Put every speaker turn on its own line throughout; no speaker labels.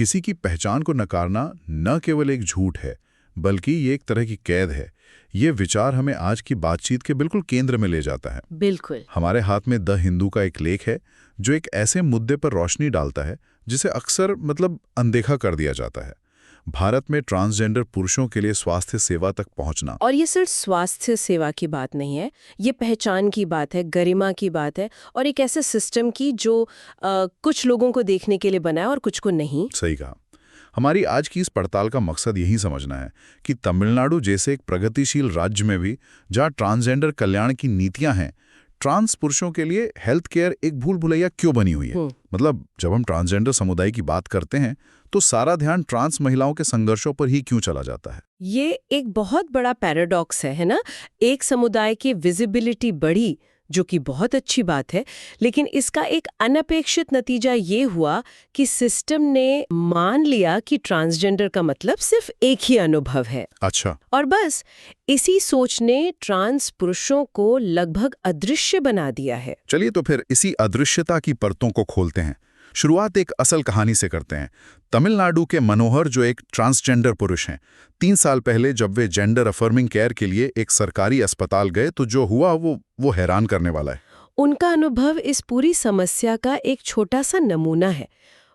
किसी की पहचान को नकारना न केवल एक झूठ है, बल्कि ये एक तरह की कैद है। ये विचार हमें आज की बातचीत के बिल्कुल केंद्र में ले जाता है।
बिल्कुल।
हमारे हाथ में द हिंदू का एक लेख है जो एक ऐसे मुद्दे पर रोशनी डालता है जिसे अक्सर अनदेखा कर दिया जाता है। भारत में ट्रांसजेंडर पुरुषों के लिए स्वास्थ्य सेवा तक पहुंचना।
और ये सिर्फ स्वास्थ्य सेवा की बात नहीं है, ये पहचान की बात है, गरिमा की बात है, और एक ऐसे सिस्टम की जो कुछ लोगों को देखने के लिए बना है और कुछ को नहीं।
सही कहा। हमारी आज की इस पड़ताल का मकसद यही समझना है कि तमिलनाडु जैसे एक प्रगतिशील राज्य में भी जहां ट्रांसजेंडर कल्याण की नीतियां हैं, ट्रांस पुरुषों के लिए हेल्थ केयर एक भूल भुलैया क्यों बनी हुई है। जब हम ट्रांसजेंडर समुदाय की बात करते हैं तो सारा ध्यान ट्रांस महिलाओं के संघर्षों पर ही क्यों चला जाता है।
ये एक बहुत बड़ा पैराडॉक्स है ना। एक समुदाय की विजिबिलिटी बढ़ी, जो कि बहुत अच्छी बात है, लेकिन इसका एक अनपेक्षित नतीजा ये हुआ कि सिस्टम ने मान लिया कि ट्रांसजेंडर का मतलब सिर्फ एक ही अनुभव है।
अच्छा।
और बस इसी सोच ने ट्रांस पुरुषों को लगभग अदृश्य बना दिया है।
चलिए तो फिर इसी अदृश्यता की परतों को खोलते हैं। शुरुआत एक असल कहानी से करते हैं। तमिलनाडु के मनोहर, जो एक ट्रांसजेंडर पुरुष हैं, 3 साल पहले जब वे जेंडर अफर्मिंग केयर के लिए एक सरकारी अस्पताल गए तो जो हुआ वो हैरान करने वाला है।
उनका अनुभव इस पूरी समस्या का एक छोटा सा नमूना है।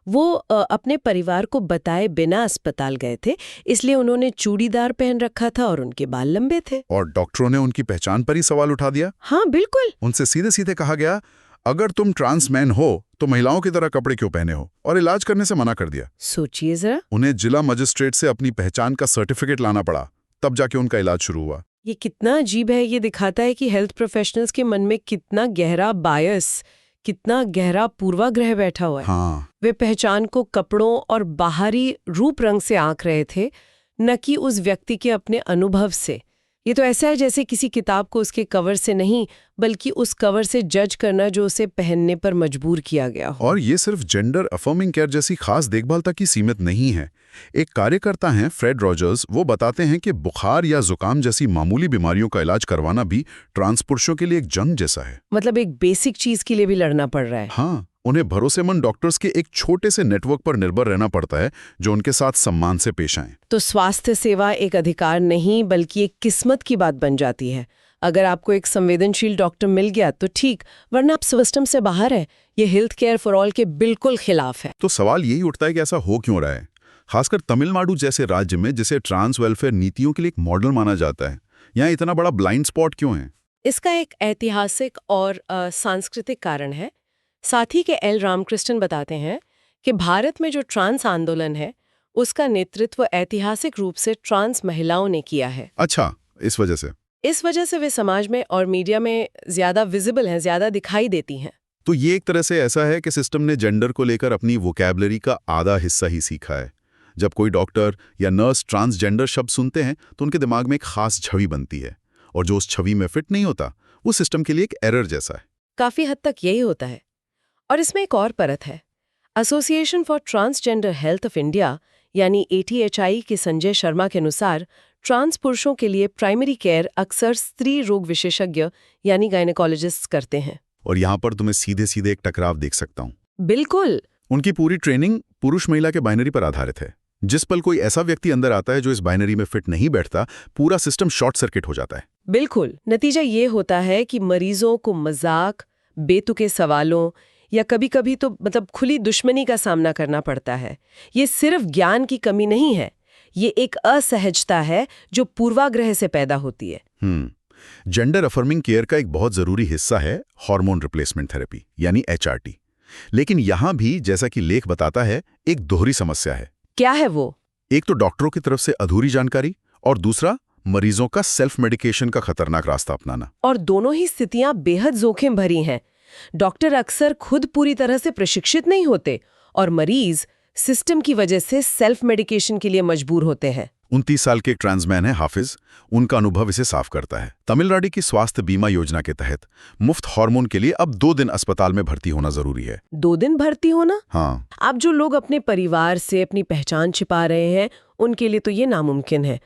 वो अपने परिवार को बताए बिना अस्पताल गए थे, इसलिए उन्होंने चूड़ीदार पहन रखा था और उनके बाल लंबे थे।
और डॉक्टरों ने उनकी पहचान पर ही सवाल उठा दिया।
हाँ बिल्कुल।
उनसे सीधे सीधे कहा गया, अगर तुम ट्रांसमैन हो तो महिलाओं की तरह कपड़े क्यों पहने हो, और इलाज करने से मना कर दिया।
सोचिए जरा।
उन्हें जिला मजिस्ट्रेट से अपनी पहचान का सर्टिफिकेट लाना पड़ा, तब जाके उनका इलाज शुरू हुआ।
ये कितना अजीब है। ये दिखाता है कि हेल्थ प्रोफेशनल्स के मन में कितना गहरा बायस, कितना गहरा पूर्वाग्रह बैठा हुआ है।
हाँ।
वे पहचान को कपड़ों और बाहरी रूप रंग से आंक रहे थे, न कि उस व्यक्ति के अपने अनुभव से। ये तो ऐसा है जैसे किसी किताब को उसके कवर से नहीं, बल्कि उस कवर से जज करना जो उसे पहनने पर मजबूर किया गया हो।
और ये सिर्फ जेंडर अफर्मिंग केयर जैसी खास देखभाल तक ही सीमित नहीं है। एक कार्यकर्ता हैं फ्रेड रॉजर्स, वो बताते हैं कि बुखार या जुकाम जैसी मामूली बीमारियों का इलाज करवाना भी ट्रांस पुरुषों के लिए एक जंग जैसा है।
एक बेसिक चीज के लिए भी लड़ना पड़ रहा है।
हाँ, उन्हें भरोसेमंद डॉक्टर्स के एक छोटे से नेटवर्क पर निर्भर रहना पड़ता है जो उनके साथ सम्मान से पेश आए।
तो स्वास्थ्य सेवा एक अधिकार नहीं, बल्कि एक किस्मत की बात बन जाती है। अगर आपको एक संवेदनशील डॉक्टर मिल गया तो ठीक, वरना आप सिस्टम से बाहर है। ये हेल्थ केयर फॉर ऑल के बिल्कुल खिलाफ है।
तो सवाल यही उठता है कि ऐसा हो क्यों रहा है, खासकर तमिलनाडु जैसे राज्य में जिसे ट्रांस वेलफेयर नीतियों के लिए एक मॉडल माना जाता है। यहाँ इतना बड़ा ब्लाइंड स्पॉट क्यों है?
इसका एक ऐतिहासिक और सांस्कृतिक कारण है। साथी के एल रामकृष्णन बताते हैं कि भारत में जो ट्रांस आंदोलन है, उसका नेतृत्व ऐतिहासिक रूप से ट्रांस महिलाओं ने किया है।
अच्छा, इस वजह से
वे समाज में और मीडिया में ज्यादा विजिबल हैं, ज्यादा दिखाई देती हैं।
तो ये एक तरह से ऐसा है कि सिस्टम ने जेंडर को लेकर अपनी वोकैबुलरी का आधा हिस्सा ही सीखा है। जब कोई डॉक्टर या नर्स ट्रांसजेंडर शब्द सुनते हैं तो उनके दिमाग में एक खास छवि बनती है, और जो उस छवि में फिट नहीं होता वो सिस्टम के लिए एक एरर जैसा है।
काफी हद तक यही होता है। और इसमें एक और परत है। Association for transgender health of India यानी ATHI के संजय शर्मा के अनुसार ट्रांस पुरुषों के लिए प्राइमरी केयर अक्सर स्त्री रोग विशेषज्ञ यानी गायनेकोलॉजिस्ट करते हैं।
और यहाँ पर तुम्हें सीधे सीधे एक टकराव देख सकता हूँ।
बिल्कुल।
उनकी पूरी ट्रेनिंग पुरुष महिला के बाइनरी पर आधारित है। जिस पल कोई ऐसा व्यक्ति अंदर आता है जो इस बाइनरी में फिट नहीं बैठता, पूरा सिस्टम शॉर्ट सर्किट हो जाता है।
बिल्कुल। नतीजा ये होता है कि मरीजों को मजाक, बेतुके सवालों या कभी-कभी तो खुली दुश्मनी का सामना करना पड़ता है। ये सिर्फ ज्ञान की कमी नहीं है, ये एक असहजता है जो पूर्वाग्रह से पैदा होती है।
जेंडर अफर्मिंग केयर का एक बहुत जरूरी हिस्सा है हार्मोन रिप्लेसमेंट थेरेपी यानी HRT। लेकिन यहां भी, जैसा कि लेख बताता है, एक दोहरी समस्या है।
क्या है वो?
एक तो डॉक्टरों की तरफ से अधूरी जानकारी, और दूसरा मरीजों का सेल्फ मेडिकेशन का खतरनाक रास्ता अपनाना।
और दोनों ही स्थितियां बेहद जोखिम भरी हैं। डॉक्टर अक्सर खुद पूरी तरह से प्रशिक्षित नहीं होते और मरीज सिस्टम की वजह से सेल्फ मेडिकेशन के लिए मजबूर होते हैं।
29 साल के एक ट्रांसमैन है हाफिज, उनका अनुभव इसे साफ करता है। तमिलनाडु की स्वास्थ्य बीमा योजना के तहत मुफ्त हार्मोन के लिए अब 2 दिन अस्पताल में भर्ती होना जरूरी है।
2 दिन भर्ती होना?
हाँ।
अब जो लोग अपने परिवार से अपनी पहचान छिपा रहे हैं, उनके लिए तो ये नामुमकिन है।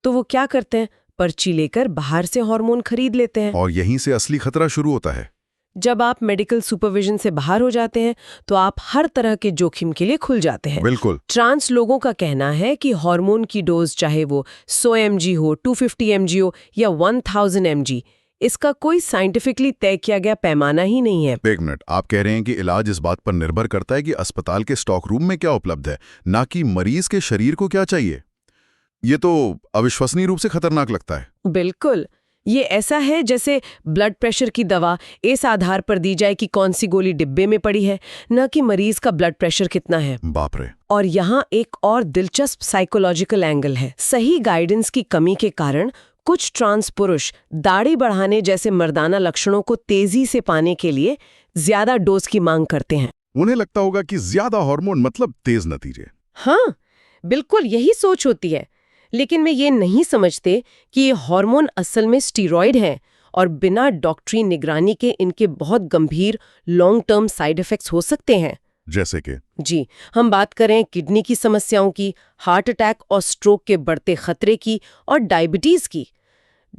तो वो क्या करते हैं? पर्ची लेकर बाहर से हार्मोन खरीद लेते हैं।
और यहीं से असली खतरा शुरू होता है।
जब आप मेडिकल सुपरविजन से बाहर हो जाते हैं तो आप हर तरह के जोखिम के लिए खुल जाते हैं।
बिल्कुल।
ट्रांस लोगों का कहना है कि हार्मोन की डोज चाहे वो 100 mg हो, 250 mg हो या 1000 mg, इसका कोई साइंटिफिकली तय किया गया पैमाना ही नहीं है।
एक मिनट, आप कह रहे हैं कि इलाज इस बात पर निर्भर करता है कि अस्पताल के स्टॉक रूम में क्या उपलब्ध है, ना कि मरीज के शरीर को क्या चाहिए। ये तो अविश्वसनीय रूप से खतरनाक लगता है।
बिल्कुल, ये ऐसा है जैसे ब्लड प्रेशर की दवा इस आधार पर दी जाए कि कौन सी गोली डिब्बे में पड़ी है, न कि मरीज का ब्लड प्रेशर कितना है।
बाप रे।
और यहाँ एक और दिलचस्प साइकोलॉजिकल एंगल है। सही गाइडेंस की कमी के कारण कुछ ट्रांस पुरुष दाढ़ी बढ़ाने जैसे मर्दाना लक्षणों को तेजी से पाने के लिए ज्यादा डोज की मांग करते हैं।
उन्हें लगता होगा कि ज्यादा हार्मोन मतलब तेज नतीजे।
हाँ, बिल्कुल यही सोच होती है। लेकिन वे ये नहीं समझते कि ये हार्मोन असल में स्टीरॉयड हैं और बिना डॉक्टरी निगरानी के इनके बहुत गंभीर लॉन्ग टर्म साइड इफेक्ट्स हो सकते हैं।
जैसे कि?
जी, हम बात करें किडनी की समस्याओं की, हार्ट अटैक और स्ट्रोक के बढ़ते खतरे की और डायबिटीज की।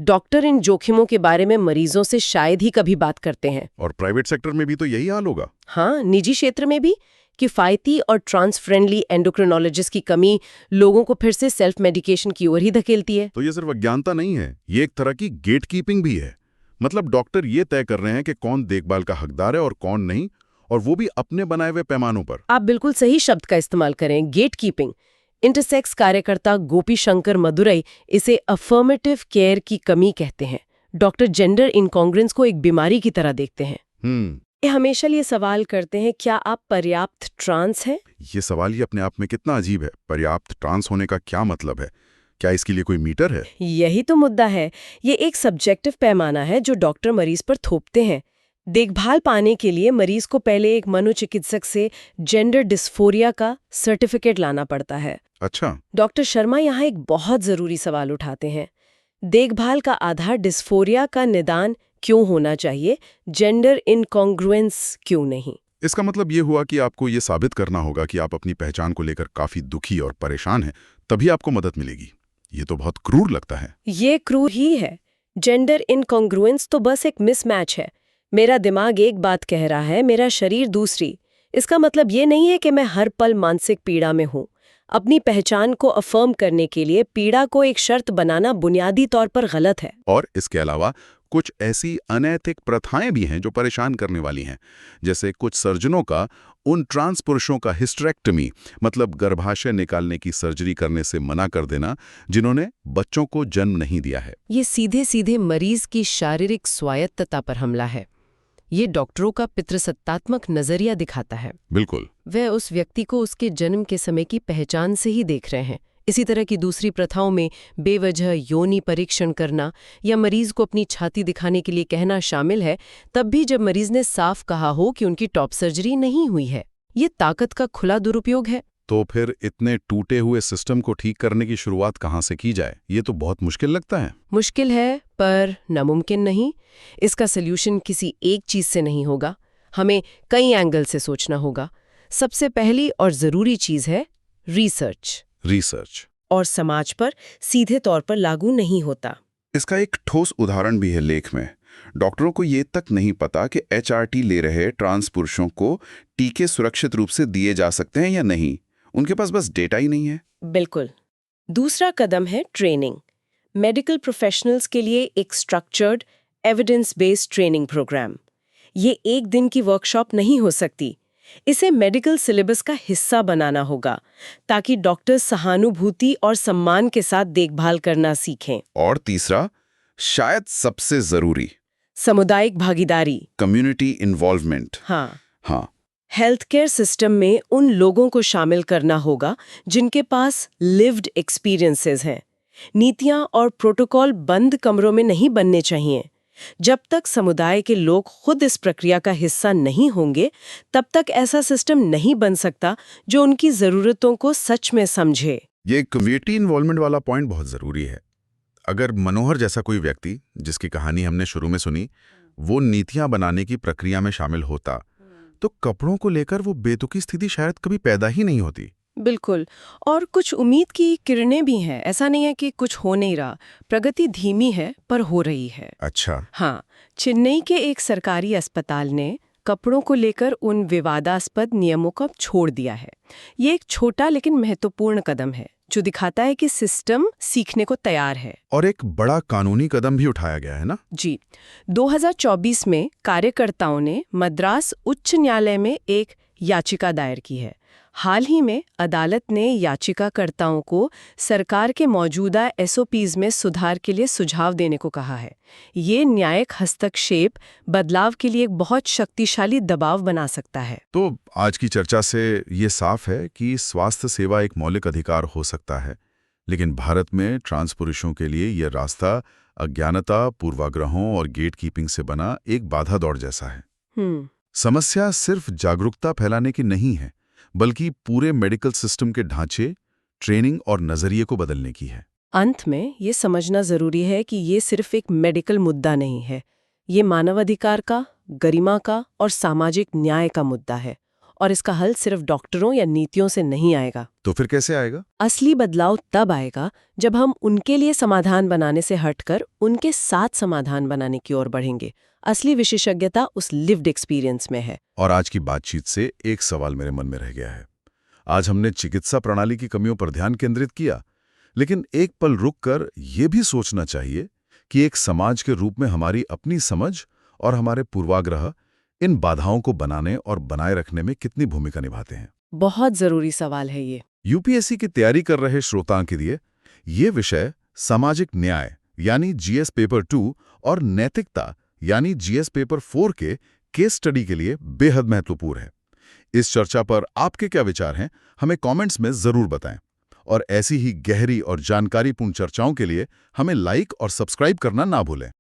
डॉक्टर इन जोखिमों के बारे में मरीजों से शायद ही कभी बात करते हैं।
और प्राइवेट सेक्टर में भी तो यही हाल होगा।
हाँ, निजी क्षेत्र में भी किफायती और ट्रांस फ्रेंडली एंडोक्रिनोलॉजिस्ट की कमी लोगों को फिर से सेल्फ मेडिकेशन की ओर ही धकेलती है।
तो ये सिर्फ अज्ञानता नहीं है, ये एक तरह की गेट कीपिंग भी है। मतलब डॉक्टर ये तय कर रहे हैं कि कौन देखभाल का हकदार है और कौन नहीं, और वो भी अपने बनाए हुए पैमानों पर।
आप बिल्कुल सही शब्द का इस्तेमाल करें, गेट कीपिंग। इंटरसेक्स कार्यकर्ता गोपी शंकर मदुरई इसे अफर्मेटिव केयर की कमी कहते हैं। डॉक्टर जेंडर इनकॉन्ग्रेंस को एक बीमारी की तरह देखते हैं। ये हमेशा ये सवाल करते हैं, क्या आप पर्याप्त ट्रांस हैं?
ये सवाल ही अपने आप में कितना अजीब है। पर्याप्त ट्रांस होने का क्या मतलब है? क्या इसके लिए कोई मीटर है?
यही तो मुद्दा है। ये एक सब्जेक्टिव पैमाना है जो डॉक्टर मरीज पर थोपते हैं। देखभाल पाने के लिए मरीज को पहले एक मनोचिकित्सक से जेंडर डिस्फोरिया का सर्टिफिकेट लाना पड़ता है।
अच्छा।
डॉक्टर शर्मा यहाँ एक बहुत जरूरी सवाल उठाते हैं। देखभाल का आधार डिस्फोरिया का निदान क्यों होना चाहिए, जेंडर इनकॉन्ग्रुएंस क्यों नहीं?
इसका मतलब ये हुआ कि आपको ये साबित करना होगा कि आप अपनी पहचान को लेकर काफी दुखी और परेशान हैं, तभी आपको मदद मिलेगी। ये तो बहुत क्रूर लगता है।
ये क्रूर ही है। जेंडर इनकॉन्ग्रुएंस तो बस एक मिसमैच है। मेरा दिमाग एक बात कह रहा है, मेरा शरीर दूसरी। इसका मतलब ये नहीं है कि मैं हर पल मानसिक पीड़ा में हूँ। अपनी पहचान को अफर्म करने के लिए पीड़ा को एक शर्त बनाना बुनियादी तौर पर गलत है।
और इसके अलावा कुछ ऐसी अनैतिक प्रथाएं भी हैं जो परेशान करने वाली हैं, जैसे कुछ सर्जनों का उन ट्रांस पुरुषों का हिस्टेरेक्टमी मतलब गर्भाशय निकालने की सर्जरी करने से मना कर देना जिन्होंने बच्चों को जन्म नहीं दिया है।
ये सीधे सीधे मरीज की शारीरिक स्वायत्तता पर हमला है। ये डॉक्टरों का पितृसत्तात्मक नजरिया दिखाता है।
बिल्कुल।
वह उस व्यक्ति को उसके जन्म के समय की पहचान से ही देख रहे हैं। इसी तरह की दूसरी प्रथाओं में बेवजह योनि परीक्षण करना या मरीज को अपनी छाती दिखाने के लिए कहना शामिल है, तब भी जब मरीज ने साफ कहा हो कि उनकी टॉप सर्जरी नहीं हुई है। ये ताकत का खुला दुरुपयोग है।
तो फिर इतने टूटे हुए सिस्टम को ठीक करने की शुरुआत कहाँ से की जाए? ये तो बहुत मुश्किल लगता है।
मुश्किल है, पर नामुमकिन नहीं। इसका सल्यूशन किसी एक चीज से नहीं होगा, हमें कई एंगल से सोचना होगा। सबसे पहली और जरूरी चीज है रिसर्च। और समाज पर सीधे तौर पर लागू नहीं होता।
इसका एक ठोस उदाहरण भी है लेख में। डॉक्टरों को ये तक नहीं पता कि HRT ले रहे ट्रांस पुरुषों को टीके सुरक्षित रूप से दिए जा सकते हैं या नहीं। उनके पास बस डेटा ही नहीं है।
बिल्कुल। दूसरा कदम है ट्रेनिंग। मेडिकल प्रोफेशनल्स के लिए एक structured evidence based training program. ये एक दिन की वर्कशॉप नहीं हो सकती। इसे मेडिकल सिलेबस का हिस्सा बनाना होगा ताकि डॉक्टर सहानुभूति और सम्मान के साथ देखभाल करना सीखें।
और तीसरा, शायद सबसे जरूरी,
सामुदायिक भागीदारी,
कम्युनिटी इन्वॉल्वमेंट।
हाँ। हेल्थ केयर सिस्टम में उन लोगों को शामिल करना होगा जिनके पास लिव्ड एक्सपीरियंसेस हैं। नीतियां और प्रोटोकॉल बंद कमरों में नहीं बनने चाहिए। जब तक समुदाय के लोग खुद इस प्रक्रिया का हिस्सा नहीं होंगे, तब तक ऐसा सिस्टम नहीं बन सकता जो उनकी जरूरतों को सच में समझे।
ये कम्युनिटी इन्वॉल्वमेंट वाला पॉइंट बहुत जरूरी है। अगर मनोहर जैसा कोई व्यक्ति, जिसकी कहानी हमने शुरू में सुनी, वो नीतियां बनाने की प्रक्रिया में शामिल होता, तो कपड़ों को लेकर वो बेतुकी स्थिति शायद कभी पैदा ही नहीं होती।
बिल्कुल। और कुछ उम्मीद की किरणें भी हैं। ऐसा नहीं है कि कुछ हो नहीं रहा। प्रगति धीमी है पर हो रही है।
अच्छा।
हाँ, चेन्नई के एक सरकारी अस्पताल ने कपड़ों को लेकर उन विवादास्पद नियमों को अब छोड़ दिया है। ये एक छोटा लेकिन महत्वपूर्ण कदम है जो दिखाता है कि सिस्टम सीखने को तैयार है।
और एक बड़ा कानूनी कदम भी उठाया गया है ना?
जी, 2024 में कार्यकर्ताओं ने मद्रास उच्च न्यायालय में एक याचिका दायर की है। हाल ही में अदालत ने याचिकाकर्ताओं को सरकार के मौजूदा एसओपीज में सुधार के लिए सुझाव देने को कहा है। ये न्यायिक हस्तक्षेप बदलाव के लिए एक बहुत शक्तिशाली दबाव बना सकता है।
तो आज की चर्चा से ये साफ है कि स्वास्थ्य सेवा एक मौलिक अधिकार हो सकता है, लेकिन भारत में ट्रांस पुरुषों के लिए यह रास्ता अज्ञानता, पूर्वाग्रहों और गेट कीपिंग से बना एक बाधा दौड़ जैसा है। समस्या सिर्फ जागरूकता फैलाने की नहीं है, बल्कि पूरे मेडिकल सिस्टम के ढांचे, ट्रेनिंग और नजरिए को बदलने की है।
अंत में ये समझना जरूरी है कि ये सिर्फ एक मेडिकल मुद्दा नहीं है। ये मानवाधिकार का, गरिमा का और सामाजिक न्याय का मुद्दा है। और इसका हल सिर्फ डॉक्टरों या नीतियों से नहीं आएगा।
तो फिर कैसे आएगा?
असली बदलाव तब आएगा जब हम उनके लिए समाधान बनाने से हटकर उनके साथ समाधान बनाने की ओर बढ़ेंगे। असली विशेषज्ञता उस लिव्ड एक्सपीरियंस में है।
और आज की बातचीत से एक सवाल मेरे मन में रह गया है। आज हमने चिकित्सा प्रणाली की कमियों पर ध्यान केंद्रित किया, लेकिन एक पल रुककर ये भी सोचना चाहिए कि एक समाज के रूप में हमारी अपनी समझ और हमारे पूर्वाग्रह इन बाधाओं को बनाने और बनाए रखने में कितनी भूमिका निभाते हैं।
बहुत जरूरी सवाल है ये।
यूपीएससी की तैयारी कर रहे श्रोताओं के लिए ये विषय सामाजिक न्याय यानी जीएस पेपर 2 और नैतिकता यानी जीएस पेपर 4 के केस स्टडी के लिए बेहद महत्वपूर्ण है। इस चर्चा पर आपके क्या विचार हैं, हमें कमेंट्स में जरूर बताएं। और ऐसी ही गहरी और जानकारीपूर्ण चर्चाओं के लिए हमें लाइक और सब्सक्राइब करना ना भूलें।